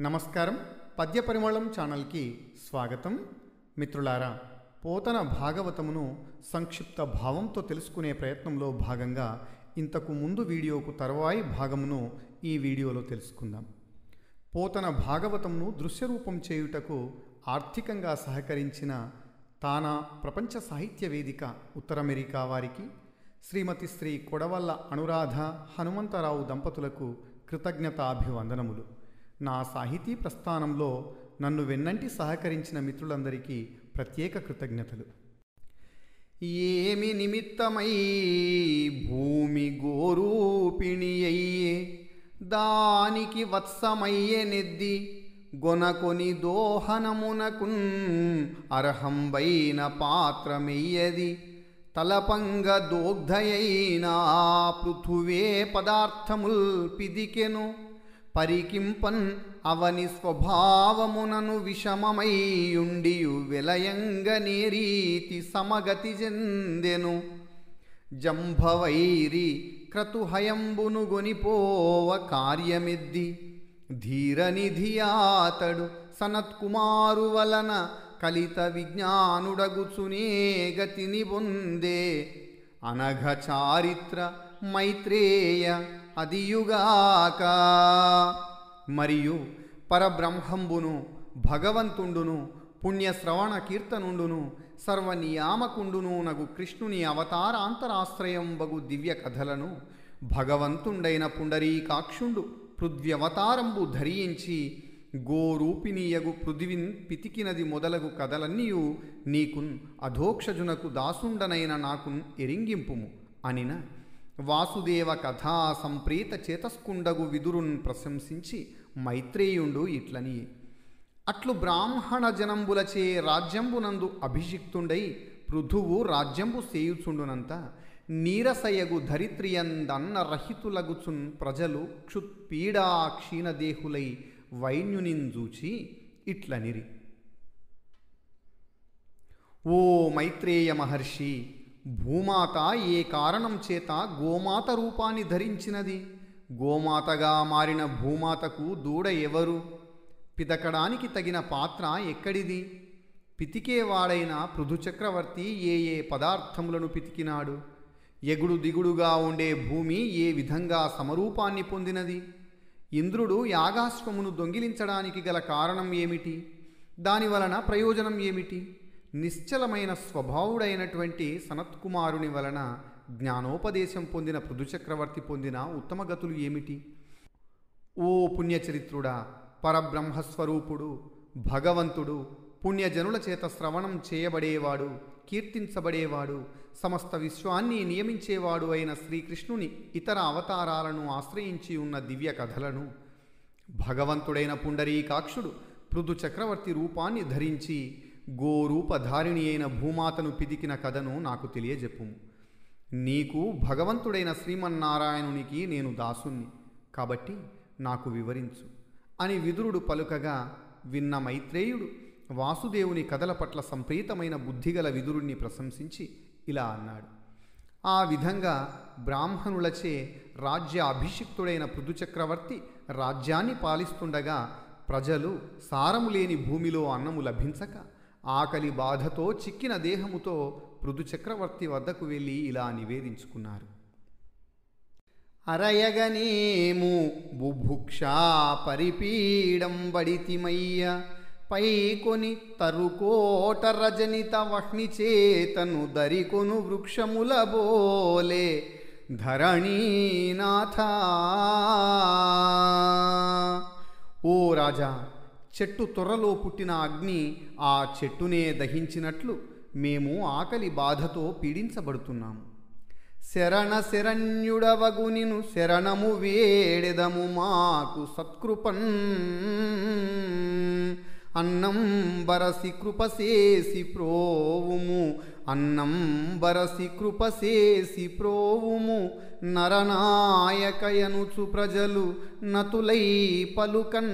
నమస్కారం. పద్య పరిమళం ఛానల్కి స్వాగతం. మిత్రులారా, పోతన భాగవతమును సంక్షిప్త భావంతో తెలుసుకునే ప్రయత్నంలో భాగంగా ఇంతకు ముందు వీడియోకు తరువాయి భాగమును ఈ వీడియోలో తెలుసుకుందాం. పోతన భాగవతమును దృశ్యరూపం చేయుటకు ఆర్థికంగా సహకరించిన తానా ప్రపంచ సాహిత్య వేదిక ఉత్తర అమెరికా వారికి, శ్రీమతి శ్రీ కొడవళ్ళ అనురాధ హనుమంతరావు దంపతులకు కృతజ్ఞతాభివందనములు. నా సాహితీ ప్రస్థానంలో నన్ను వెన్నంటి సహకరించిన మిత్రులందరికీ ప్రత్యేక కృతజ్ఞతలు. ఏమి నిమిత్తమై భూమి గోరూపిణి అయ్యే, దానికి వత్సమయ్యే నెద్ది గొనకొని దోహనమునకున్ అర్హంబైన పాత్రమెయ్యది, తలపంగ దోగ్ధయైన పృథువే పదార్థముల్ పిదికెను, పరికింపన్ అవని స్వభావమునను విషమమయ్యుండియు వెలయంగనే రీతి సమగతి చెందెను, జంభవైరి క్రతుహయంబును గొనిపోవ కార్యమెద్ది, ధీరనిధియాతడు సనత్కుమారు వలన కలిత విజ్ఞానుడగుచునే గతిని పొందే, అనఘ చారిత్ర మైత్రేయ అదియుగాక. మరియు పరబ్రహ్మంబును భగవంతుండును పుణ్యశ్రవణ కీర్తనుండును సర్వనియామకుండును నగు కృష్ణుని అవతారాంతరాశ్రయం బగు దివ్య కథలను భగవంతుండైన పుండరీకాక్షుండు పృథ్వ్యవతారంబు ధరించి గోరూపిణీయగు పృథివిన్ పితికినది మొదలగు కథలన్నీయు నీకున్ అధోక్షజునకు దాసుండనైన నాకున్ ఎరింగింపుము అనిన వాసుదేవ కథా సంప్రీత చేతస్కుండగు విదురున్ ప్రశంసించి మైత్రేయుండు ఇట్లని, అట్లు బ్రాహ్మణ జనంబులచే రాజ్యంబునందు అభిషిక్తుండై పృథువు రాజ్యంబు సేయుచుండునంత, నీరసయగు ధరిత్రియందన్న రహితులగుచున్ ప్రజలు క్షుత్పీడా క్షీణదేహులై వైన్యునింజూచి ఇట్లనిరి. ఓ మైత్రేయ మహర్షి, భూమాత ఏ కారణం చేత గోమాత రూపాన్ని ధరించినది? గోమాతగా మారిన భూమాతకు దూడ ఎవరు? పితకడానికి తగిన పాత్ర ఎక్కడిది? పితికేవాడైన పృథుచక్రవర్తి ఏ ఏ పదార్థములను పితికినాడు? ఎగుడు దిగుడుగా ఉండే భూమి ఏ విధంగా సమరూపాన్ని పొందినది? ఇంద్రుడు యాగాశ్వమును దొంగిలించడానికి గల కారణం ఏమిటి? దానివలన ప్రయోజనం ఏమిటి? నిశ్చలమైన స్వభావుడైనటువంటి సనత్కుమారుని వలన జ్ఞానోపదేశం పొందిన పృథుచక్రవర్తి పొందిన ఉత్తమగతులు ఏమిటి? ఓ పుణ్యచరిత్రుడా, పరబ్రహ్మస్వరూపుడు భగవంతుడు, పుణ్యజనుల చేత శ్రవణం చేయబడేవాడు, కీర్తించబడేవాడు, సమస్త విశ్వాన్ని నియమించేవాడు అయిన శ్రీకృష్ణుని ఇతర అవతారాలను ఆశ్రయించి ఉన్న దివ్య కథలను భగవంతుడైన పుండరీకాక్షుడు పృథుచక్రవర్తి రూపాన్ని ధరించి గోరూపధారిణి అయిన భూమాతను పిదికిన కథను నాకు తెలియజెప్పుము. నీకు భగవంతుడైన శ్రీమన్నారాయణునికి నేను దాసుణ్ణి కాబట్టి నాకు వివరించు అని విదురుడు పలుకగా విన్న మైత్రేయుడు వాసుదేవుని కథల పట్ల సంప్రీతమైన బుద్ధిగల విదురుణ్ణి ప్రశంసించి ఇలా అన్నాడు. ఆ విధంగా బ్రాహ్మణులచే రాజ్య అభిషిక్తుడైన పృథుచక్రవర్తి రాజ్యాన్ని పాలిస్తుండగా ప్రజలు సారము లేని భూమిలో అన్నము లభించక ఆకలి బాధతో చిక్కిన దేహముతో పృథుచక్రవర్తి వద్దకు వెళ్ళి ఇలా నివేదించుకున్నారు. అరయగనేము బుభుక్షా పరిపీడం బడితిమయ్య, పైకొని తరుకోట రజనిత వహ్ని చేతను దరికొను వృక్షముల బోలే ధరణీనాథ. ఓ రాజా, చెట్టు తొర్రలో పుట్టిన అగ్ని ఆ చెట్టునే దహించినట్లు మేము ఆకలి బాధతో పీడించబడుతున్నాము. శరణ శరణ్యుడవగు నిను శరణము వేడెదము మాకు సత్కృపన్, అన్నం బరసి కృపసేసి ప్రోవుము, అన్నం బరసి కృపసేసి ప్రోవుము, నరనాయకయనుచు ప్రజలు నతులై పలుకన్.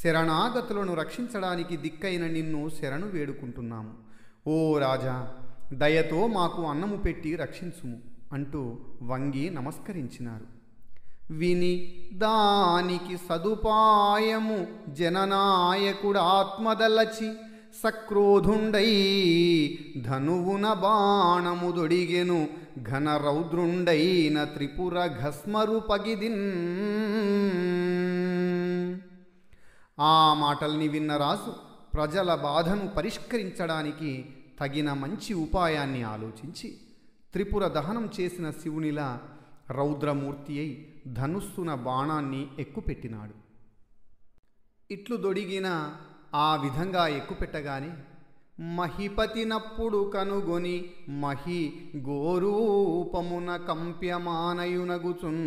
శరణాగతులను రక్షించడానికి దిక్కైన నిన్ను శరణు వేడుకుంటున్నాము. ఓ రాజా, దయతో మాకు అన్నము పెట్టి రక్షించుము అంటూ వంగి నమస్కరించినారు. విని దానికి సదుపాయము జననాయకుడాత్మదలచి సక్రోధుండై ధనువున బాణముదొడిగెను ఘనరౌద్రుండైన త్రిపుర ఘస్మరు పగిదిన్. ఆ మాటల్ని విన్న రాజు ప్రజల బాధను పరిష్కరించడానికి తగిన మంచి ఉపాయాన్ని ఆలోచించి త్రిపుర దహనం చేసిన శివునిలా రౌద్రమూర్తి అయి ధనుస్సున బాణాన్ని ఎక్కుపెట్టినాడు. ఇట్లు దొడిగిన ఆ విధంగా ఎక్కుపెట్టగానే మహిపతినప్పుడు కనుగొని మహి గోరూపమున కంప్యమానయునగుచున్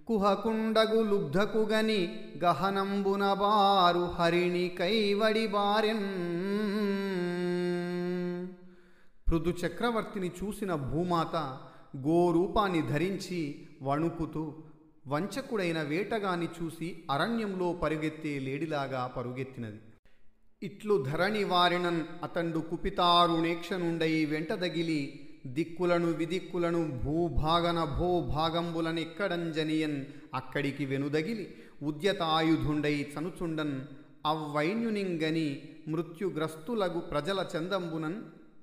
కుహకుండగు లుబ్ధకుగని గహనంబున బారు హరిణి కైవడి బారెన్. పృథు చక్రవర్తిని చూసిన భూమాత గోరూపాన్ని ధరించి వణుకుతూ వంచకుడైన వేటగాన్ని చూసి అరణ్యంలో పరుగెత్తే లేడిలాగా పరుగెత్తినది. ఇట్లు ధరణి వారినన్ అతండు కుపితారుణేక్షనుండై వెంటదగిలి దిక్కులను విదిక్కులను భూభాగన భోభాగంబులనెక్కడంజనియన్ అక్కడికి వెనుదగిలి ఉద్యతాయుధుండై చనుచుండన్ అవ్వైన్యునింగని మృత్యుగ్రస్తులగు ప్రజల చందంబునన్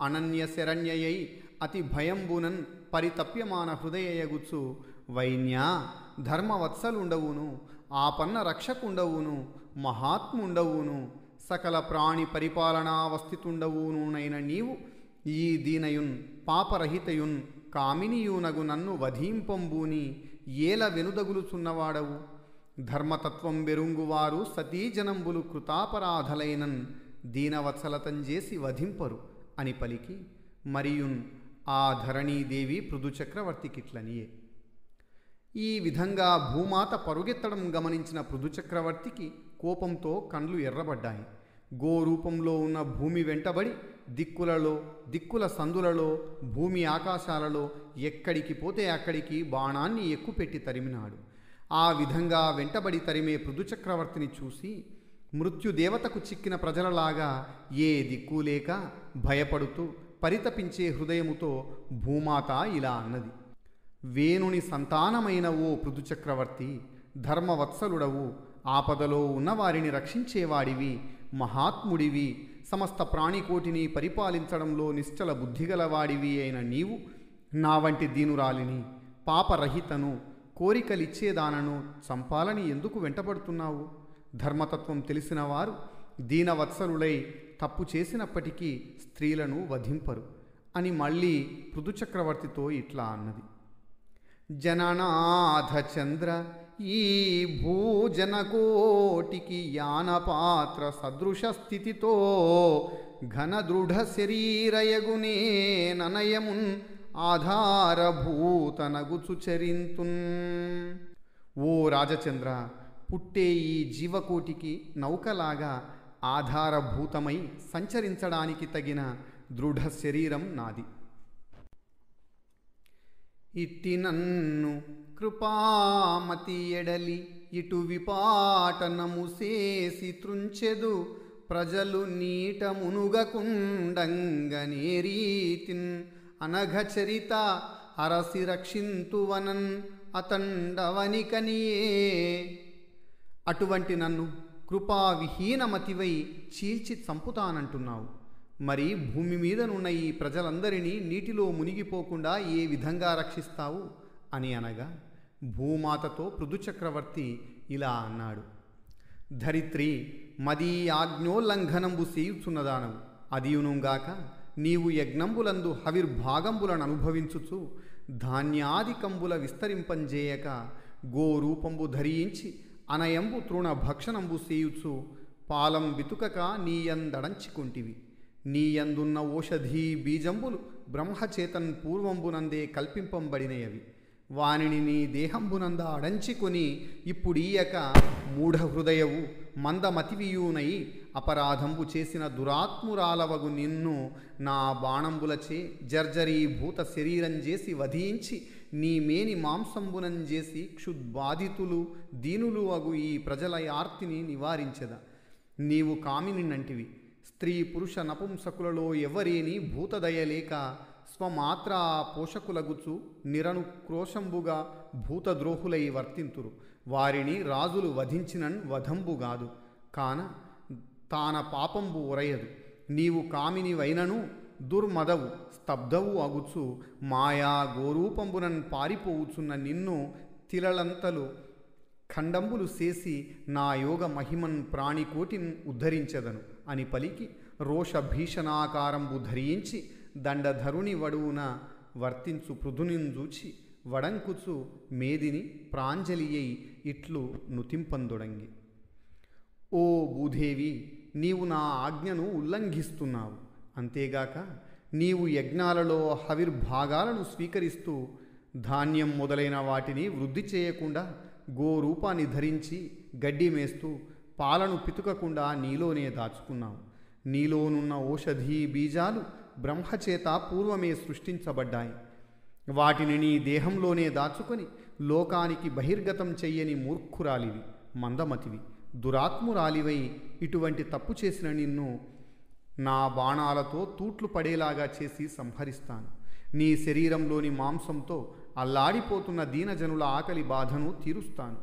అనన్య శరణ్యయై అతి భయంబునన్ పరితప్యమాన హృదయయగుచు వైన్యా ధర్మవత్సలుండవును ఆపన్న రక్షకుండవును మహాత్ముండవును సకల ప్రాణి పరిపాలనావస్థితుండవునునైన నీవు ఈ దీనయున్ పాపరహితయున్ కామినియునగు నన్ను వధీంపంబూని ఏల వెనుదగులుచున్నవాడవు. ధర్మతత్వం బెరుంగువారు సతీజనంబులు కృతాపరాధలైనన్ దీనవత్సలతంజేసి వధింపరు అని పలికి మరియున్ ఆ ధరణీదేవి పృథు చక్రవర్తికిట్లనియే. ఈ విధంగా భూమాత పరుగెత్తడం గమనించిన పృథు చక్రవర్తికి కోపంతో కండ్లు ఎర్రబడ్డాయి. గోరూపంలో ఉన్న భూమి వెంటబడి దిక్కుల సందులలో భూమి ఆకాశాలలో ఎక్కడికి పోతే అక్కడికి బాణాన్ని ఎక్కుపెట్టి తరిమినాడు. ఆ విధంగా వెంటబడి తరిమే పృథు చక్రవర్తిని చూసి మృత్యుదేవతకు చిక్కిన ప్రజలలాగా ఏ దిక్కు లేక భయపడుతూ పరితపించే హృదయముతో భూమాత ఇలా అన్నది: వేణుని సంతానమైన ఓ పృథు చక్రవర్తి, ధర్మవత్సలుడవు, ఆపదలో ఉన్నవారిని రక్షించేవాడివి, మహాత్ముడివి, సమస్త ప్రాణికోటిని పరిపాలించడంలో నిశ్చల బుద్ధిగలవాడివి అయిన నీవు నా వంటి దీనురాలిని, పాపరహితను, కోరికలిచ్చేదానను చంపాలని ఎందుకు వెంటబడుతున్నావు? ధర్మతత్వం తెలిసిన వారు దీనవత్సలులై తప్పు చేసినప్పటికీ స్త్రీలను వధింపరు అని మళ్ళీ పృథు చక్రవర్తితో ఇట్లా అన్నది: జననాథ చంద్ర, ఈ భూజనకోటికి యానపాత్ర సదృశ స్థితితో ఘనదృఢ శరీరయగునే ననయమున్ ఆధారభూతనగుచు చరింతున్. ఓ రాజచంద్ర, పుట్టే ఈ జీవకోటికి నౌకలాగా ఆధారభూతమై సంచరించడానికి తగిన దృఢ శరీరం నాది. ఇట్టి నన్ను కృపామతి ఎడలి ఇటు విపాటనము చేసి త్రుంచెదు ప్రజలు నీట మునుగకుండంగనేరీతిన్ అనఘచరిత అరసి రక్షింతువనన్ అతండవనికనియే. అటువంటి నన్ను కృపావిహీనమతివై చీల్చి చంపుతానంటున్నావు. మరి భూమి మీదనున్న ఈ ప్రజలందరినీ నీటిలో మునిగిపోకుండా ఏ విధంగా రక్షిస్తావు అని అనగా భూమాతతో పృథు చక్రవర్తి ఇలా అన్నాడు: ధరిత్రి, మదీ ఆజ్ఞోల్లంఘనంబు చేయుచున్నదానవు. అదియునుగాక నీవు యజ్ఞంబులందు హవిర్భాగంబులను అనుభవించుచు ధాన్యాదికంబుల విస్తరింపంజేయక గోరూపంబు ధరించి అనయంబు తృణ భక్షణంబు చేయుచు పాలం బితుకక నీయందడంచికొంటివి. నీయందున్న ఓషధీ బీజంబులు బ్రహ్మచేతన్ పూర్వంబునందే కల్పింపంబడినయవి. వానిని నీ దేహంబునంద అడంచికొని ఇప్పుడీయక మూఢ హృదయవు మందమతివియూనై అపరాధంబు చేసిన దురాత్మురాలవగు నిన్ను నా బాణంబులచే జర్జరీభూత శరీరం చేసి వధించి నీ మేని మాంసంబునం చేసి క్షుద్బాధితులు దీనులు అగు ఈ ప్రజల ఆర్తిని నివారించెద. నీవు కామినినంటివి. స్త్రీ పురుష నపుంసకులలో ఎవరేని భూతదయలేక స్వమాత్ర పోషకులగుచు నిరనుక్రోశంబుగా భూతద్రోహులై వర్తింతురు. వారిని రాజులు వధించినన్ వధంబుగాదు, కాన తాన పాపంబు ఉరయదు. నీవు కామినివైనను దుర్మదవు స్తబ్దవు అగుచు మాయా గోరూపంబునన్ పారిపోవుచున్న నిన్ను తిలలంతలు ఖండంబులు చేసి నా యోగ మహిమన్ ప్రాణికోటిని ఉద్ధరించెదను అని పలికి రోష భీషణాకారంబు ధరించి దండధరుని వడువున వర్తించు పృథునింజూచి వడంకుచు మేదిని ప్రాంజలియై ఇట్లు నుతింపందొడంగి. ఓ భూదేవి, నీవు నా ఆజ్ఞను ఉల్లంఘిస్తున్నావు. అంతేగాక నీవు యజ్ఞాలలో హవిర్భాగాలను స్వీకరిస్తూ ధాన్యం మొదలైన వాటిని వృద్ధి చేయకుండా గోరూపాన్ని ధరించి గడ్డి మేస్తూ పాలను పితుకకుండా నీలోనే దాచుకున్నావు. నీలోనున్న ఓషధీ బీజాలు బ్రహ్మచేత పూర్వమే సృష్టించబడ్డాయి. వాటిని నీ దేహంలోనే దాచుకొని లోకానికి బహిర్గతం చెయ్యని మూర్ఖురాలివి, మందమతివి, దురాత్మురాలివై ఇటువంటి తప్పు చేసిన నిన్ను నా బాణాలతో తూట్లు పడేలాగా చేసి సంహరిస్తాను. నీ శరీరంలోని మాంసంతో అల్లాడిపోతున్న దీనజనుల ఆకలి బాధను తీరుస్తాను.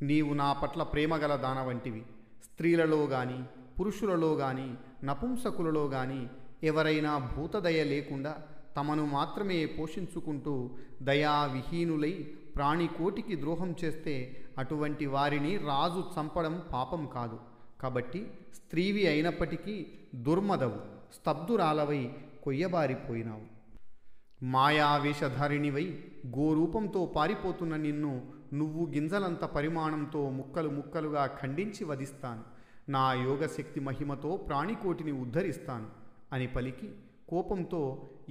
నీవు నా పట్ల ప్రేమగల దాన వంటివి. స్త్రీలలో గాని పురుషులలో గాని నపుంసకులలో గాని ఎవరైనా భూతదయ లేకుండా తమను మాత్రమే పోషించుకుంటూ దయావిహీనులై ప్రాణికోటికి ద్రోహం చేస్తే అటువంటి వారిని రాజు చంపడం పాపం కాదు. కాబట్టి స్త్రీవి అయినప్పటికీ దుర్మదవు, స్తబ్దురాలవై కొయ్యబారిపోయినావు. మాయావేషధారిణివై గోరూపంతో పారిపోతున్న నిన్ను నువ్వు గింజలంత పరిమాణంతో ముక్కలు ముక్కలుగా ఖండించి వధిస్తాను. నా యోగశక్తి మహిమతో ప్రాణికోటిని ఉద్ధరిస్తాను అని పలికి కోపంతో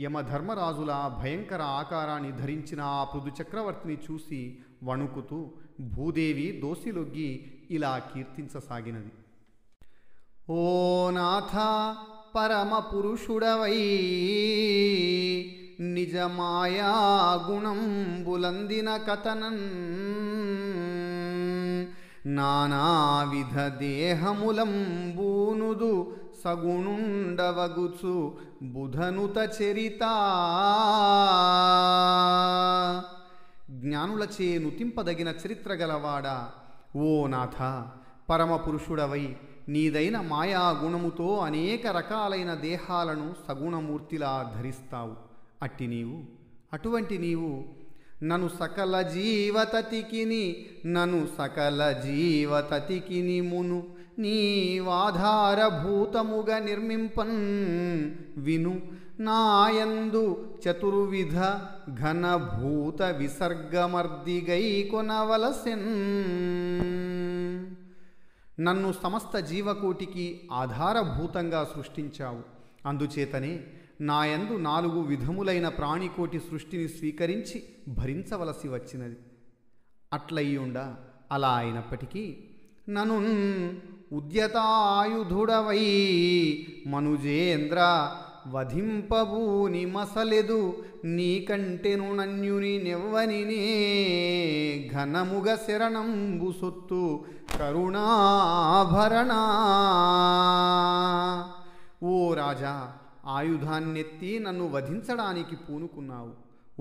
యమధర్మరాజుల భయంకర ఆకారాన్ని ధరించిన ఆ పృథు చక్రవర్తిని చూసి వణుకుతూ భూదేవి దోసిలొగ్గి ఇలా కీర్తించసాగినది. ఓ నాథ, పరమ పురుషుడవై నిజమాయా గుణం బులందిన కథనన్ నానావిధ దేహములం బూనుదు సగుణుండవగుచు బుధనుత చరిత. జ్ఞానులచే నుతింపదగిన చరిత్ర గలవాడా, ఓ నాథ, పరమపురుషుడవై నీదైన మాయా గుణముతో అనేక రకాలైన దేహాలను సగుణమూర్తిలా ధరిస్తావు. అటువంటి నీవు నను సకల జీవతతికిని మును నీవాధారభూతముగా నిర్మింపన్ విను. నాయందు చతుర్విధ ఘనభూత విసర్గమర్దిగై కొనవలసెన్. నన్ను సమస్త జీవకోటికి ఆధారభూతంగా సృష్టించావు. అందుచేతనే నాయందు 4 విధములైన ప్రాణికోటి సృష్టిని స్వీకరించి భరించవలసి వచ్చినది. అట్లయ్యుండ అలా అయినప్పటికీ నను ఉద్యతాయుధుడవై మనుజేంద్ర వధింపబూని మసలెదు నీకంటెను నన్యుని నెవ్వనినే ఘనముగ శరణంబు సొత్తు కరుణాభరణా. ఓ రాజా, ఆయుధాన్నెత్తి నన్ను వధించడానికి పూనుకున్నావు.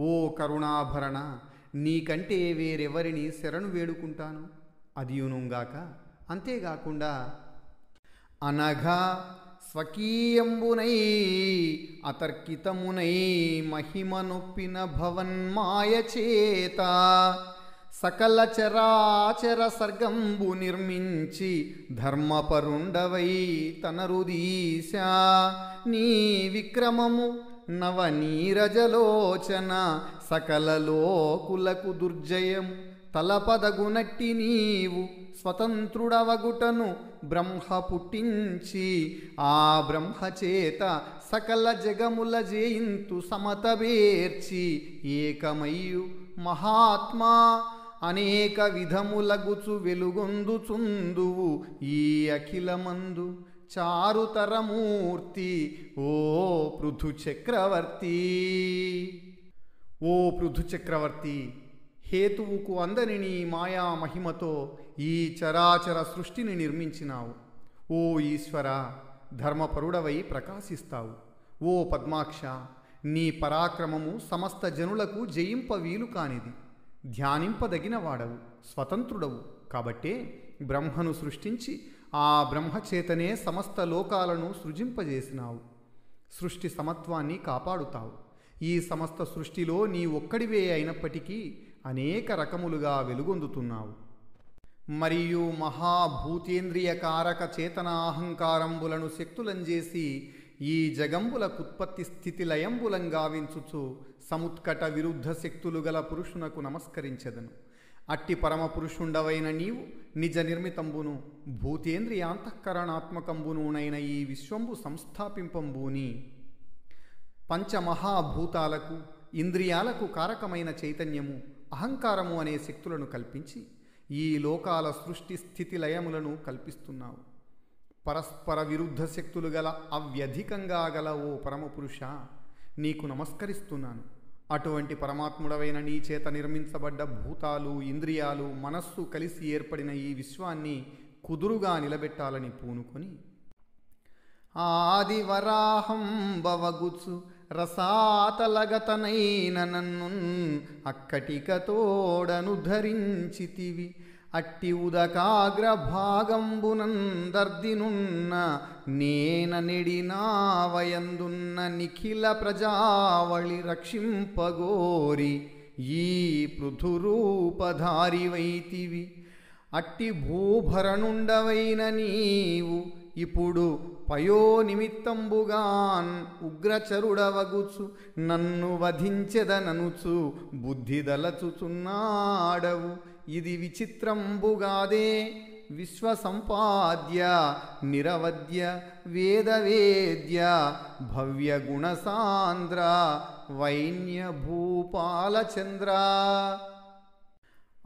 ఓ కరుణాభరణ, నీకంటే వేరెవరిని శరణు వేడుకుంటాను? అదియునుగాక అంతేగాకుండా అనఘా స్వకీయంబునై అతర్కితమునై మహిమ నొప్పిన భవన్మాయచేత సకల చరాచర సర్గంబు నిర్మించి ధర్మపరుండవై తనరుదీశా. నీ విక్రమము నవనీరజలోచన సకల లోకులకు దుర్జయము తలపదగునట్టి నీవు స్వతంత్రుడవగుటను బ్రహ్మ పుట్టించి ఆ బ్రహ్మచేత సకల జగముల జయింతు సమతబేర్చి ఏకమయ్యు మహాత్మా అనేక విధములగుచు వెలుగొందుచుందువు ఈ అఖిలమందు చారుతరమూర్తి. ఓ పృథు చక్రవర్తి, ఓ పృథు చక్రవర్తి, హేతువుకు అందని నీ మాయా మహిమతో ఈ చరాచర సృష్టిని నిర్మించినావు. ఓ ఈశ్వర, ధర్మపరుడవై ప్రకాశిస్తావు. ఓ పద్మాక్ష, నీ పరాక్రమము సమస్త జనులకు జయింప వీలు కానిది. ధ్యానింపదగిన వాడవు, స్వతంత్రుడవు. కాబట్టే బ్రహ్మను సృష్టించి ఆ బ్రహ్మచేతనే సమస్త లోకాలను సృజింపజేసినావు. సృష్టి సమత్వాన్ని కాపాడుతావు. ఈ సమస్త సృష్టిలో నీ ఒక్కడివే అయినప్పటికీ అనేక రకములుగా వెలుగొందుతున్నావు. మరియు మహాభూతేంద్రియ కారక చేతన అహంకారంబులను శక్తులంజేసి ఈ జగంబులకుత్పత్తి స్థితి లయంబులం గావించుచు సముత్కట విరుద్ధ శక్తులు గల పురుషునకు నమస్కరించెదను. అట్టి పరమపురుషుండవైన నీవు నిజ నిర్మితంబును భూతేంద్రియాంతఃకరణాత్మకంబునునైన ఈ విశ్వంబు సంస్థాపింపంబూని పంచమహాభూతాలకు ఇంద్రియాలకు కారకమైన చైతన్యము అహంకారము అనే శక్తులను కల్పించి ఈ లోకాల సృష్టి స్థితి లయములను కల్పిస్తున్నావు. పరస్పర విరుద్ధ శక్తులు గల అవ్యధికంగా గల ఓ పరమపురుష, నీకు నమస్కరిస్తున్నాను. అటువంటి పరమాత్ముడవైన నీ చేత నిర్మించబడ్డ భూతాలు, ఇంద్రియాలు, మనస్సు కలిసి ఏర్పడిన ఈ విశ్వాన్ని కుదురుగా నిలబెట్టాలని పూనుకొని ఆదివరాహం బవగుచు రసాతలగతనైన నన్ను అక్కటికతోడను ధరించితివి. అట్టి ఉదకాగ్రభాగంబునందర్దినున్న నేన నెడినావయందున్న నిఖిల ప్రజావళి రక్షింపగోరి ఈ పృథురూపధారివైతివి. అట్టి భూభరణుండవైన నీవు ఇప్పుడు పయోనిమిత్తంబుగాన్ ఉగ్రచరుడవగుచు నన్ను వధించెదననుచు బుద్ధిదలచుచున్నాడవు. ఇది విచిత్రంబుగాదే. విశ్వసంపాద్య నిరవద్య వేదవేద్య భవ్య గుణసాంద్ర వైన్య భూపాలచంద్ర.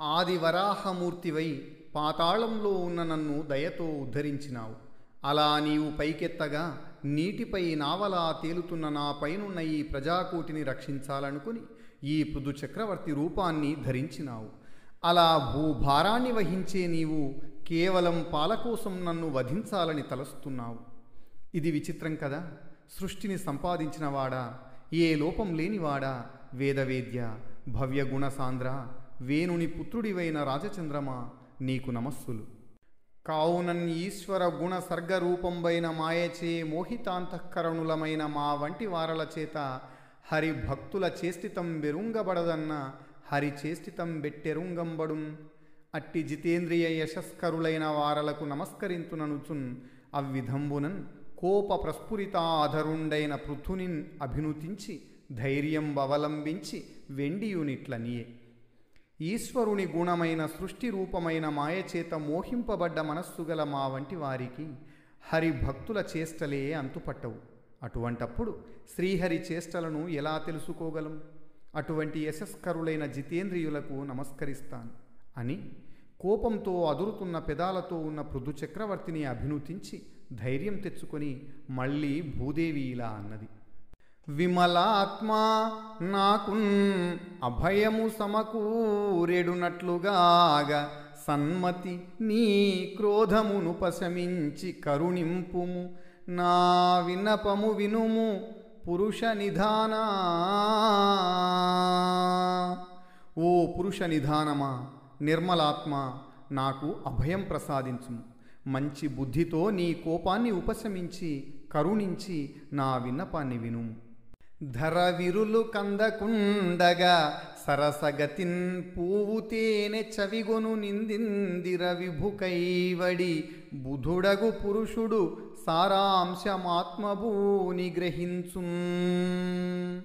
ఆదివరాహమూర్తివై పాతాళంలో ఉన్న నన్ను దయతో ఉద్ధరించినావు. అలా నీవు పైకెత్తగా నీటిపై నావలా తేలుతున్న నా పైనున్న ఈ ప్రజాకోటిని రక్షించాలనుకుని ఈ పృథు చక్రవర్తి రూపాన్ని ధరించినావు. అలా భూభారాన్ని వహించే నీవు కేవలం పాల కోసం నన్ను వధించాలని తలస్తున్నావు. ఇది విచిత్రం కదా. సృష్టిని సంపాదించినవాడా, ఏ లోపం లేనివాడా, వేదవేద్య భవ్య గుణసాంద్ర వేణుని పుత్రుడివైన రాజచంద్రమా, నీకు నమస్సులు. కావునన్ ఈశ్వర గుణ సర్గరూపంబైన మాయచే మోహితాంతఃకరణులమైన మా వంటి వారల చేత హరి భక్తుల చేష్టితం బెరుంగబడదన్న హరి చేష్టితం బెట్టెరుంగంబడున్. అట్టి జితేంద్రియ యశస్కరులైన వారలకు నమస్కరింతుననుచున్ అవ్విధంబునన్ కోప ప్రస్ఫురితాధరుండైన పృథునిన్ అభినుతించి ధైర్యం అవలంబించి వెండియునిట్లనియే. ఈశ్వరుని గుణమైన సృష్టి రూపమైన మాయచేత మోహింపబడ్డ మనస్సుగల మా వంటి వారికి హరి భక్తుల చేష్టలే అంతుపట్టవు. అటువంటప్పుడు శ్రీహరి చేష్టలను ఎలా తెలుసుకోగలం? అటువంటి యశస్కరులైన జితేంద్రియులకు నమస్కరిస్తాను అని కోపంతో అదురుతున్న పెదాలతో ఉన్న పృథు చక్రవర్తిని అభినుతించి ధైర్యం తెచ్చుకొని మళ్ళీ భూదేవి ఇలా అన్నది. విమలాత్మా నాకున్ అభయము సమకూరెడునట్లుగాగ సన్మతి నీ క్రోధమును పశమించి కరుణింపుము. నా విన్నపము వినుము పురుష నిధానా. ఓ పురుష నిధానమా, నిర్మలాత్మ, నాకు అభయం ప్రసాదించుము. మంచి బుద్ధితో నీ కోపాన్ని ఉపశమించి కరుణించి నా విన్నపాన్ని వినుము. ధరవిరులు కందకుండగా సరసగతిన్ పూవు తేనె చవిగొను నిందిందిర విభుకైవడి బుధుడగు పురుషుడు సారాంశమాత్మభూని గ్రహించున్.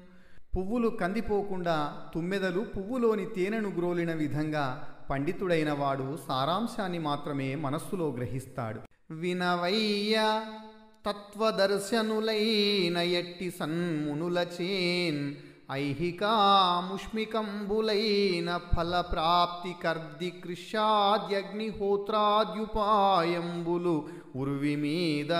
పువ్వులు కందిపోకుండా తుమ్మెదలు పువ్వులోని తేనెను గ్రోలిన విధంగా పండితుడైన వాడు సారాంశాన్ని మాత్రమే మనస్సులో గ్రహిస్తాడు. వినవయ్య తత్వదర్శనులైన ఎట్టి సన్మునులచేన్ ఐహికాముష్మికంబులైన ఫలప్రాప్తి కర్ది కృష్యాద్యగ్నిహోత్రాద్యుపాయంబులు ఉర్వి మీద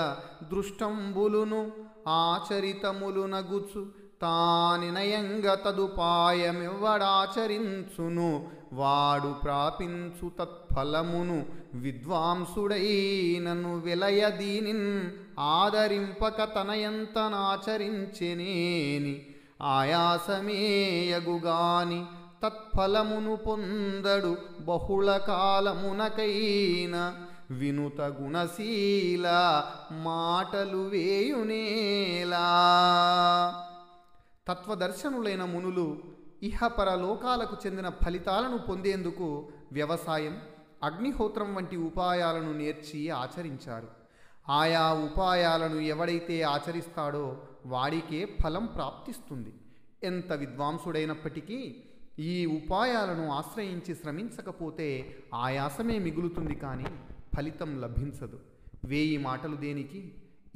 దృష్టంబులును ఆచరితములు నగుచు తానినయంగ తదుపాయమివ్వడాచరించును. వాడు ప్రాపించు తత్ఫలమును విద్వాంసుడైనను వెలయ దీనిన్ ఆదరింపక తనయంతనాచరించెనేని ఆయాసమేయగుగాని తత్ఫలమును పొందడు బహుళ కాలమునకైన వినుత గుణశీల మాటలు వేయునేలా. తత్వదర్శనులైన మునులు ఇహపర లోకాలకు చెందిన ఫలితాలను పొందేందుకు వ్యవసాయం, అగ్నిహోత్రం వంటి ఉపాయాలను నేర్చి ఆచరించారు. ఆయా ఉపాయాలను ఎవడైతే ఆచరిస్తాడో వాడికే ఫలం ప్రాప్తిస్తుంది. ఎంత విద్వాంసుడైనప్పటికీ ఈ ఉపాయాలను ఆశ్రయించి శ్రమించకపోతే ఆయాసమే మిగులుతుంది, కానీ ఫలితం లభించదు. 1000 మాటలు దేనికి?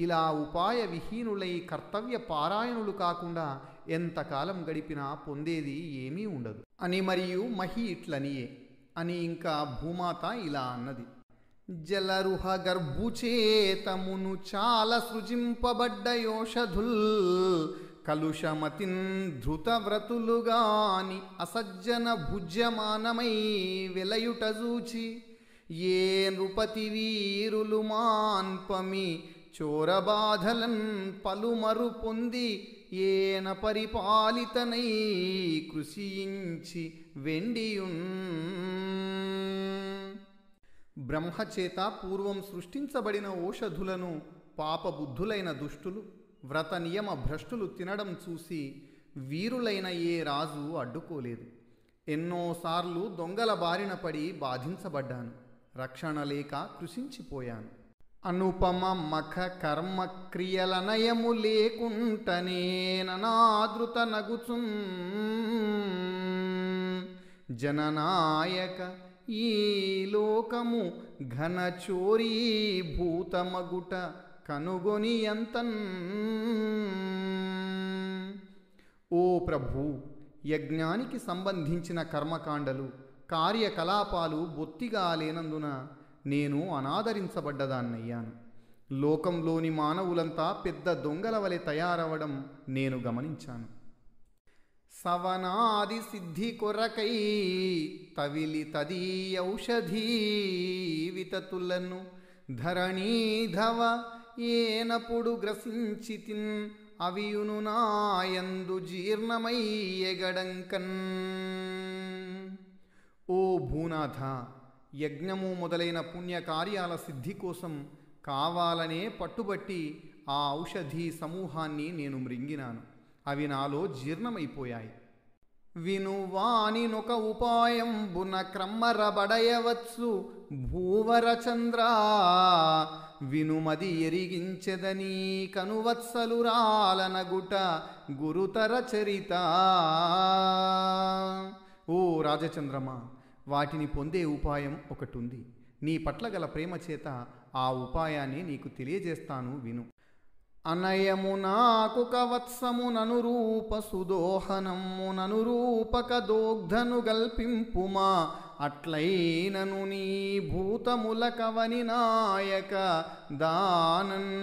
ఇలా ఉపాయ విహీనులై కర్తవ్య పారాయణులు కాకుండా ఎంతకాలం గడిపినా పొందేది ఏమీ ఉండదు అని మరియు మహి ఇట్లనియే అని ఇంకా భూమాత ఇలా అన్నది. జలరుహ గర్భుచేతమును చాలా సృజింపబడ్డ యోషధుల్ కలుషమతిన్ ధృతవ్రతులుగాని అసజ్జన భుజ్యమానమై వెలయుట జూచి ఏ నృపతి వీరులు మాన్పమి చోరబాధలన్ పలుమరు పొంది ఏన పరిపాలితనై కృషించి వెండియున్. బ్రహ్మచేత పూర్వం సృష్టించబడిన ఓషధులను పాపబుద్ధులైన దుష్టులు, వ్రత నియమ భ్రష్టులు తినడం చూసి వీరులైన ఏ రాజు అడ్డుకోలేదు. ఎన్నోసార్లు దొంగల బారిన పడి బాధించబడ్డాను. రక్షణ లేక కృషించిపోయాను. అనుపమ మఖ కర్మ క్రియల నయము లేకుంటనే ననాదృత నగుచున్ జననాయక ఈ లోకము ఘన చోరీ భూతమగుట కనుగొని ఎంతన్. ఓ ప్రభు, యజ్ఞానికి సంబంధించిన కర్మకాండలు, కార్యకలాపాలు బొత్తిగా లేనందున నేను అనాదరించబడ్డదాన్నయ్యాను. లోకంలోని మానవులంతా పెద్ద దొంగల వలె తయారవడం నేను గమనించాను. సవనాది సిద్ధి కొరకై తవిలి తదీయౌషధీ వితతులను ధరణీధవ ఏనప్పుడు గ్రసించితిన్ అవియును నాయందు జీర్ణమయ్యెగడంకన్. ఓ భూనాథ, యజ్ఞము మొదలైన పుణ్యకార్యాల సిద్ధి కోసం కావాలనే పట్టుబట్టి ఆ ఔషధీ సమూహాన్ని నేను మృంగినాను. అవి నాలో జీర్ణమైపోయాయి. వినువానినొక ఉపాయంబున క్రమ్మరబడయవచ్చు భూవరచంద్ర, వినుమది ఎరిగించెదని కనువత్సలురాలనగుట గురుతర చరిత. ఓ రాజచంద్రమా, వాటిని పొందే ఉపాయం ఒకటుంది. నీ పట్ల గల ప్రేమ చేత ఆ ఉపాయాన్ని నీకు తెలియజేస్తాను, విను. అనయమునాకు కవత్సముననురూప సుదోహనముననురూపక దోగ్ధను గల్పింపుమా అట్లైనను నీ భూతముల కవని నాయక దానన్.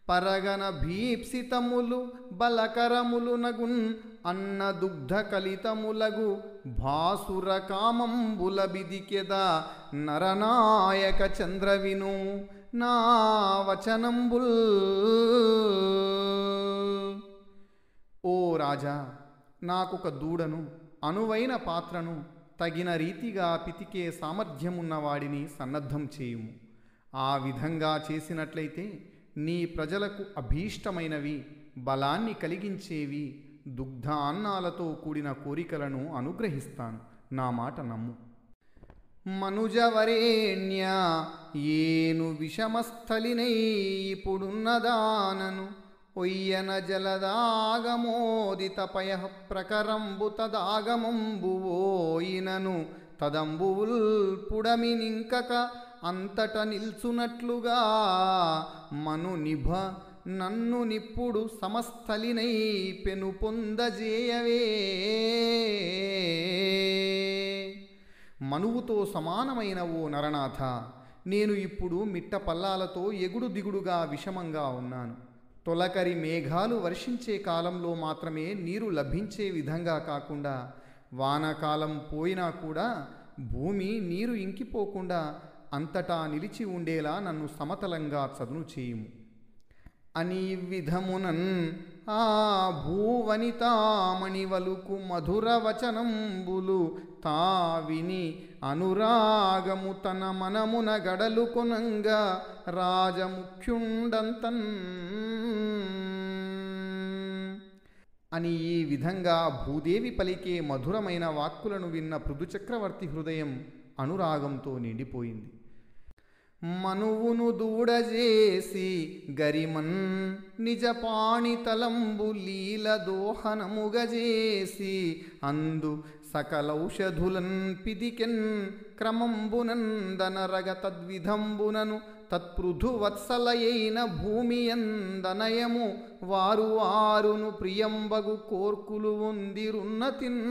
పరగన భీప్సితములు బలకరములు నగున్ అన్న దుగ్ధ కలితములగు భాసుర కామంబుల బిదికెద నరనాయక చంద్రవిను నా వచనంబుల్. ఓ రాజా, నాకొక దూడను, అనువైన పాత్రను, తగిన రీతిగా పితికే సామర్థ్యమున్నవాడిని సన్నద్ధం చేయుము. ఆ విధంగా చేసినట్లయితే నీ ప్రజలకు అభీష్టమైనవి, బలాన్ని కలిగించేవి, దుగ్ధ అన్నాలతో కూడిన కోరికలను అనుగ్రహిస్తాను. నా మాట నమ్ము. మనుజవరేణ్య ఏను విషమస్థలినై ఇప్పుడున్నదానను ఒయ్యన జలదాగమోదిత పయ ప్రకరంబు తదాగమంబువోయినను తదంబువుల్ పుడమినింకక అంతట నిల్చునట్లుగా మను నిభ నన్ను నిప్పుడు సమస్థలినై పెను పొందజేయవే. మనువుతో సమానమైన ఓ నరనాథ, నేను ఇప్పుడు మిట్ట పల్లాలతో ఎగుడు దిగుడుగా విషమంగా ఉన్నాను. తొలకరి మేఘాలు వర్షించే కాలంలో మాత్రమే నీరు లభించే విధంగా కాకుండా, వానాకాలం పోయినా కూడా భూమి నీరు ఇంకిపోకుండా అంతటా నిలిచి ఉండేలా నన్ను సమతలంగా చదును చేయుము అని విధమునన్ ఆ భూవనితామణివలుకు మధుర వచనంబులు తావిని అనురాగము తన మనమున గడలు కొనంగా రాజముఖ్యుండంతన్ అని ఈ విధంగా భూదేవి పలికే మధురమైన వాక్కులను విన్న పృథుచక్రవర్తి హృదయం అనురాగంతో నిండిపోయింది. మనువును దూడజేసి గరిమన్ నిజ పాణితలంబు లీల దోహనముగజేసి అందు సకలౌషధులన్ పిదికెన్ క్రమంబునందనరగ తద్విధంబునను తత్పృథువత్సలయైన భూమియందనయము వారు వారును ప్రియంబగు కోర్కులు ఉందిరున్నతిన్.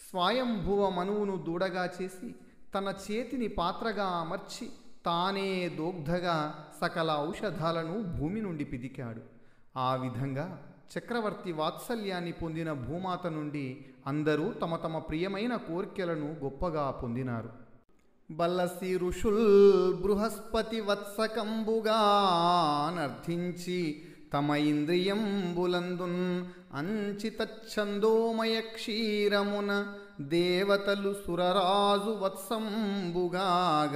స్వయంభువ మనువును దూడగా చేసి తన చేతిని పాత్రగా అమర్చి తానే దోగ్ధగా సకల ఔషధాలను భూమి నుండి పిదికాడు. ఆ విధంగా చక్రవర్తి వాత్సల్యాన్ని పొందిన భూమాత నుండి అందరూ తమ తమ ప్రియమైన కోర్కెలను గొప్పగా పొందినారు. బల్లసి ఋషుల్ బృహస్పతి వత్సకంబుగా నర్థించి తమ ఇంద్రియంబులందున్ అంచితఛందోమయ క్షీరమున దేవతలు సురరాజు వత్సంబుగాగ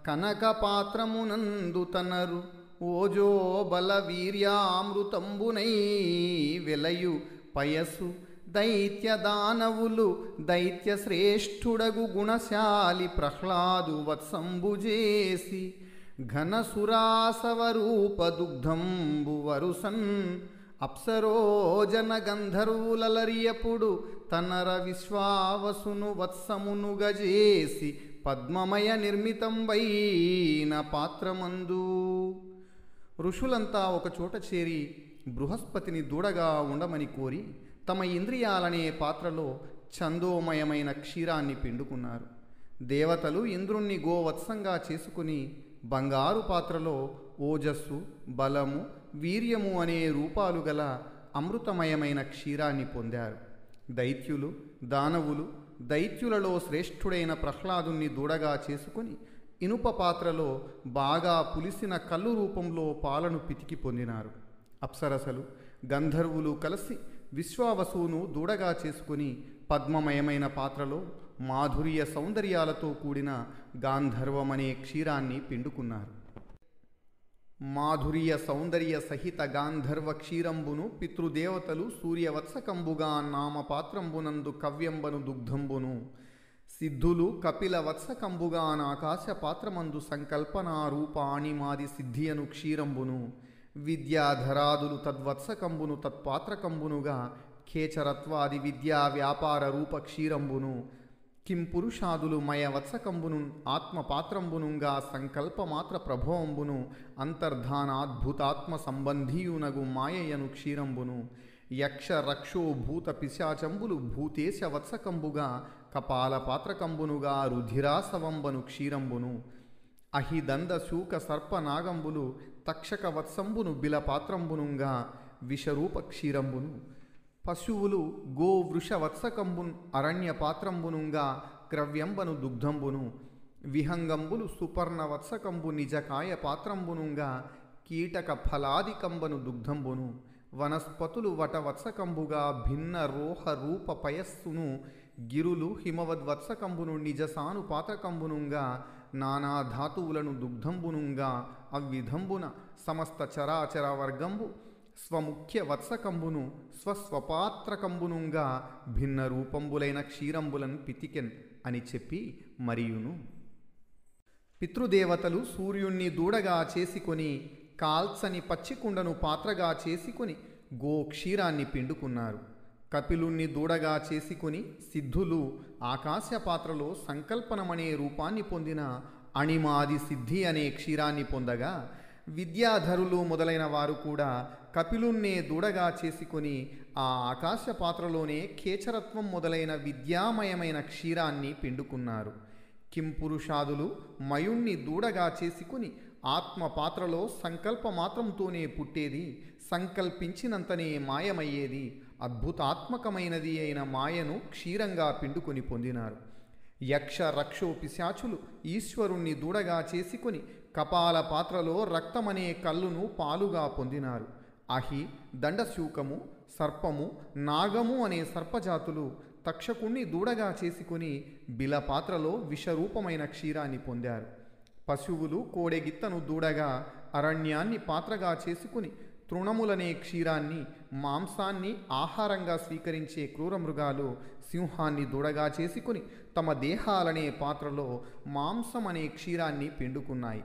కనక పాత్రమునందు తనరు ఓజో బల వీర్యామృతంబునై వెలయు పయసు దైత్య దానవులు దైత్య శ్రేష్ఠుడగు గుణశాలి ప్రహ్లాదు వత్సంబుజేసి ఘనసురాసవరూప దుగ్ధంబు వరుసన్ అప్సరోజన గంధర్వులరియపుడు తనర విశ్వావసును వత్సమును గజేసి పద్మమయ నిర్మితంబైన పాత్రమందు. ఋషులంతా ఒకచోట చేరి బృహస్పతిని దూడగా ఉండమని కోరి తమ ఇంద్రియాలనే పాత్రలో ఛందోమయమైన క్షీరాన్ని పిండుకున్నారు. దేవతలు ఇంద్రుణ్ణి గోవత్సంగా చేసుకుని బంగారు పాత్రలో ఓజస్సు, బలము, వీర్యము అనే రూపాలు గల అమృతమయమైన క్షీరాన్ని పొందారు. దైత్యులు, దానవులు దైత్యులలో శ్రేష్ఠుడైన ప్రహ్లాదుని దూడగా చేసుకుని ఇనుప పాత్రలో బాగా పులిసిన కళ్ళు రూపంలో పాలను పితికి పొందినారు. అప్సరసలు, గంధర్వులు కలిసి విశ్వావసువును దూడగా చేసుకుని పద్మమయమైన పాత్రలో మాధుర్య సౌందర్యాలతో కూడిన గాంధర్వమనే క్షీరాన్ని పిండుకున్నారు. మాధుర్య సౌందర్య సహిత గాంధర్వ క్షీరంబును పితృదేవతలు సూర్యవత్సకంబుగా నామపాత్రంబునందు కవ్యంబను దుగ్ధంబును సిద్ధులు కపిల వత్సకంబుగా నాకాశ పాత్రమందు సంకల్పనారూపాణిమాది సిద్ధియను క్షీరంబును విద్యాధరాదులు తద్వత్సకంబును తత్పాత్రకంబునుగా ఖేచరత్వాది విద్యా వ్యాపార రూప క్షీరంబును కింపురుషాదులు మయ వత్సకంబును ఆత్మపాత్రంబునుగా సంకల్పమాత్ర ప్రభవంబును అంతర్ధానాద్భుతాత్మ సంబంధీయునగు మాయయను క్షీరంబును యక్ష రక్షో భూత పిశాచంబులు భూతేశ వత్సకంబుగా కపాల పాత్రకంబునుగా రుధిరాసవంబను క్షీరంబును అహిదంద శూక సర్పనాగంబులు తక్షక వత్సంబును బిలపాత్రంబునుగా విషరూప క్షీరంబును పశువులు గో వృష వత్సకంబున్ అరణ్య పాత్రంబునుగా క్రవ్యంబను దుగ్ధంబును విహంగంబులు సుపర్ణ వత్సకంబు నిజకాయ పాత్రంబునుగా కీటక ఫలాదికంబను దుగ్ధంబును వనస్పతులు వట వత్సకంబుగా భిన్న రోహ రూప పయస్సును గిరులు హిమవద్వత్సకంబును నిజసాను పాత్రకంబునుగా నానా ధాతువులను దుగ్ధంబునుగా అవ్విధంబున సమస్త చరాచర వర్గంబు స్వముఖ్య వత్సకంబును స్వస్వపాత్రకంబునుగా భిన్న రూపంబులైన క్షీరంబులను పితికెన్ అని చెప్పి మరియును పితృదేవతలు సూర్యుణ్ణి దూడగా చేసుకొని కాల్చని పచ్చికుండను పాత్రగా చేసుకొని గోక్షీరాన్ని పిండుకున్నారు. కపిలుణ్ణి దూడగా చేసుకొని సిద్ధులు ఆకాశ పాత్రలో సంకల్పనమనే రూపాన్ని పొందిన అణిమాది సిద్ధి అనే క్షీరాన్ని పొందగా విద్యాధరులు మొదలైన వారు కూడా కపిలున్నే దూడగా చేసుకొని ఆ ఆకాశ పాత్రలోనే ఖేచరత్వం మొదలైన విద్యామయమైన క్షీరాన్ని పిండుకున్నారు. కింపురుషాదులు మయుణ్ణి దూడగా చేసుకుని ఆత్మ పాత్రలో సంకల్పమాత్రంతోనే పుట్టేది, సంకల్పించినంతనే మాయమయ్యేది, అద్భుతాత్మకమైనది అయిన మాయను క్షీరంగా పిండుకొని పొందినారు. యక్ష రక్షో పిశాచులు ఈశ్వరుణ్ణి దూడగా చేసుకొని కపాల పాత్రలో రక్తమనే కల్లును పాలుగా పొందినారు. అహి, దండశూకము, సర్పము, నాగము అనే సర్పజాతులు తక్షకుణ్ణి దూడగా చేసుకుని బిలపాత్రలో విషరూపమైన క్షీరాన్ని పొందారు. పశువులు కోడెగిత్తను దూడగా అరణ్యాన్ని పాత్రగా చేసుకుని తృణములనే క్షీరాన్ని, మాంసాన్ని ఆహారంగా స్వీకరించే క్రూరమృగాలు సింహాన్ని దూడగా చేసుకుని తమ దేహాలనే పాత్రలో మాంసం అనే క్షీరాన్ని పిండుకున్నాయి.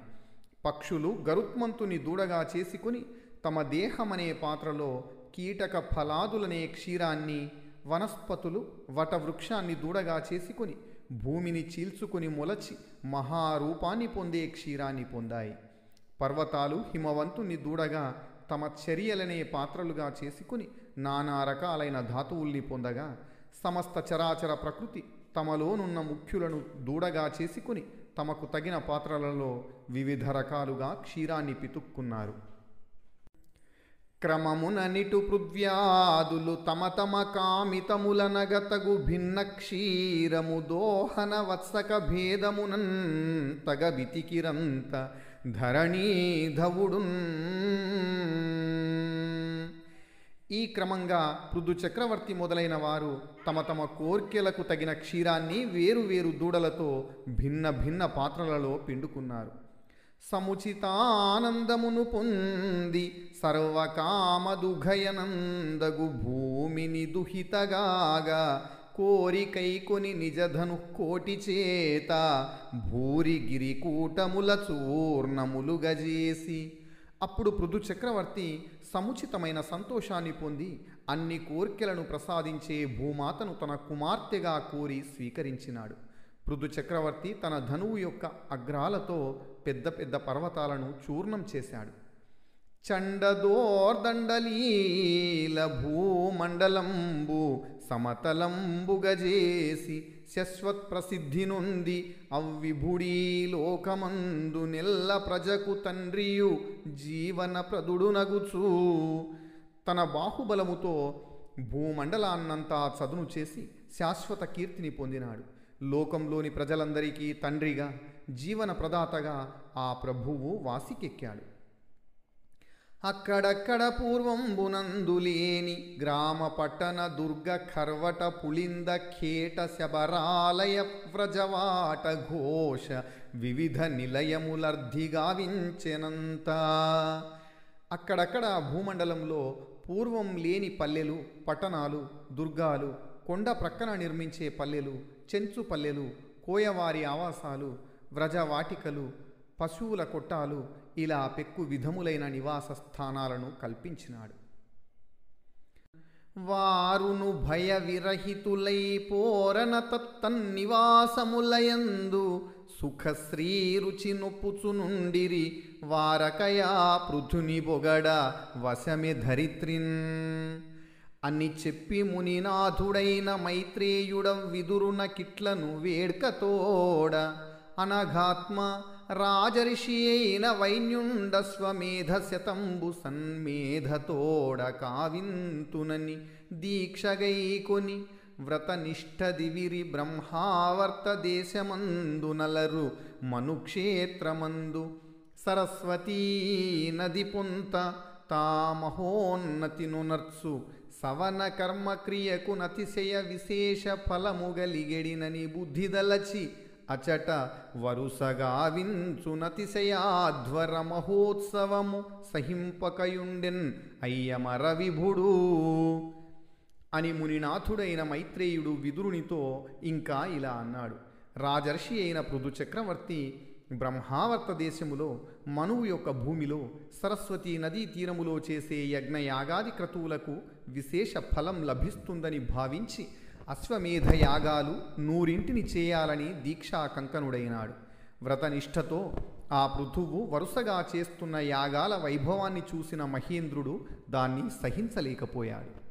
పక్షులు గరుత్మంతుని దూడగా చేసుకుని తమ దేహమనే పాత్రలో కీటక ఫలాదులనే క్షీరాన్ని, వనస్పతులు వటవృక్షాన్ని దూడగా చేసుకుని భూమిని చీల్చుకుని మొలచి మహారూపాన్ని పొందే క్షీరాన్ని పొందాయి. పర్వతాలు హిమవంతుని దూడగా తమ చర్యలనే పాత్రలుగా చేసుకుని నానా రకాలైన ధాతువుల్ని పొందగా సమస్త చరాచర ప్రకృతి తమలోనున్న ముఖ్యులను దూడగా చేసుకుని తమకు తగిన పాత్రలలో వివిధ రకాలుగా క్షీరాన్ని పితుక్కున్నారు. క్రమమున నిటు పృథ్వ్యాదులు తమ తమ కామితములనగతగు భిన్న క్షీరము దోహన వత్సక భేదమునన్ తగ వితికిరంత ధరణీధవుడున్. ఈ క్రమంగా పృథు చక్రవర్తి మొదలైన వారు తమ తమ కోర్కెలకు తగిన క్షీరాన్ని వేరువేరు దూడలతో భిన్న భిన్న పాత్రలలో పిండుకున్నారు. సముచితానందమును పొంది సర్వకామదుఘయనందగు భూమిని దుహితగాగా కోరికైకొని నిజధను కోటి చేత భూరిగిరి కూటముల చూర్ణములు గజేసి. అప్పుడు పృథు చక్రవర్తి సముచితమైన సంతోషాన్ని పొంది అన్ని కోర్కెలను ప్రసాదించే భూమాతను తన కుమార్తెగా కోరి స్వీకరించినాడు. పృథు చక్రవర్తి తన ధనువు యొక్క అగ్రాలతో పెద్ద పెద్ద పర్వతాలను చూర్ణం చేశాడు. చండదోర్దండలీల భూమండలంబు సమతలంబుగజేసి శశ్వత్ ప్రసిద్ధి నొంది అవ్విభుడీ లోకమందు నెల్ల ప్రజకు తండ్రియు జీవన ప్రదుడునగుచూ తన బాహుబలముతో భూమండలాన్నంతా చదును చేసి శాశ్వత కీర్తిని పొందినాడు. లోకంలోని ప్రజలందరికీ తండ్రిగా, జీవన ప్రదాతగా ఆ ప్రభువు వాసికెక్కాడు. అక్కడక్కడ పూర్వంబునందులేని గ్రామ పట్టణ దుర్గ ఖర్వట పులింద ఖేట శబరాలయ వ్రజవాట ఘోష వివిధ నిలయములర్ధిగావించెనంత. అక్కడక్కడ భూమండలంలో పూర్వం లేని పల్లెలు, పట్టణాలు, దుర్గాలు, కొండ ప్రక్కన నిర్మించే పల్లెలు, చెంచు పల్లెలు, కోయవారి ఆవాసాలు, వ్రజవాటికలు, పశువుల కొట్టాలు, ఇలా పెక్కు విధములైన నివాస స్థానాలను కల్పించినాడు. వారును భయ విరహితులై పోరన తత్తన్నివాసములయందు సుఖశ్రీ రుచి నొప్పుచు నుండిరి వారకయా పృథుని బొగడ వశమె ధరిత్రిన్. అని చెప్పి మునినాథుడైన మైత్రేయుడ విదురున కిట్లను వేడ్కతోడ అనఘాత్మ రాజర్షి అయిన వైన్యుండ స్వమేధ శతంబు సన్మేధతోడ కావింతునని దీక్షగైకొని వ్రతనిష్ఠ దివిరి బ్రహ్మావర్త దేశమందు నలరు మనుక్షేత్రమందు సరస్వతీ నది పొంత తా మహోన్నతిను నర్సు సవన కర్మక్రియకు నతిశయ విశేష ఫలముగలిగెడినని బుద్ధిదలచి అచట వరుసగా వించు నతిశయాధ్వర మహోత్సవము సహింపకయుండెన్ అయ్యమర విభుడు అని మునినాథుడైన మైత్రేయుడు విదురునితో ఇంకా ఇలా అన్నాడు. రాజర్షి అయిన పృథు చక్రవర్తి బ్రహ్మావర్త దేశములో మనువు యొక్క భూమిలో సరస్వతీ నదీ తీరములో చేసే యజ్ఞయాగాది క్రతువులకు విశేష ఫలం లభిస్తుందని భావించి అశ్వమేధ యాగాలు 100 చేయాలని దీక్షా కంకణుడైనాడు. వ్రతనిష్టతో ఆ పృథువు వరుసగా చేస్తున్న యాగాల వైభవాన్ని చూసిన మహేంద్రుడు దాన్ని సహించలేకపోయాడు.